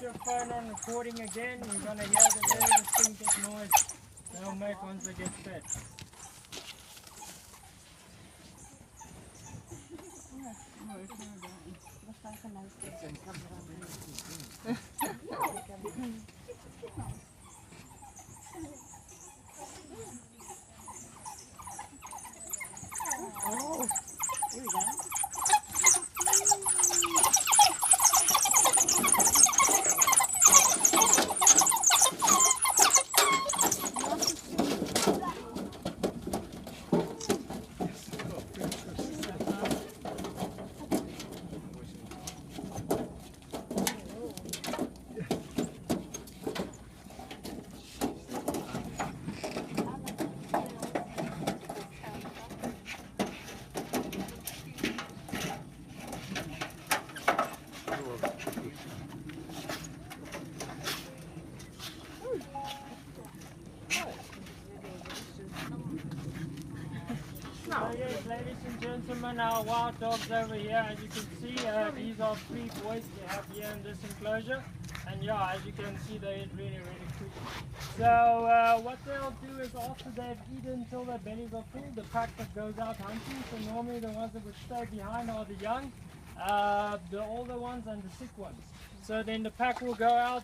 your phone on recording again, you're going to hear the very distinctive noise they'll make once they get fed. Oh, here we go. So yes, ladies and gentlemen, our wild dogs over here, as you can see, these are 3 boys we have here in this enclosure. And yeah, as you can see, they eat really, really quick. So what they'll do is after they've eaten till their bellies are full, the pack that goes out hunting, so normally the ones that would stay behind are the young, the older ones and the sick ones. So then the pack will go out,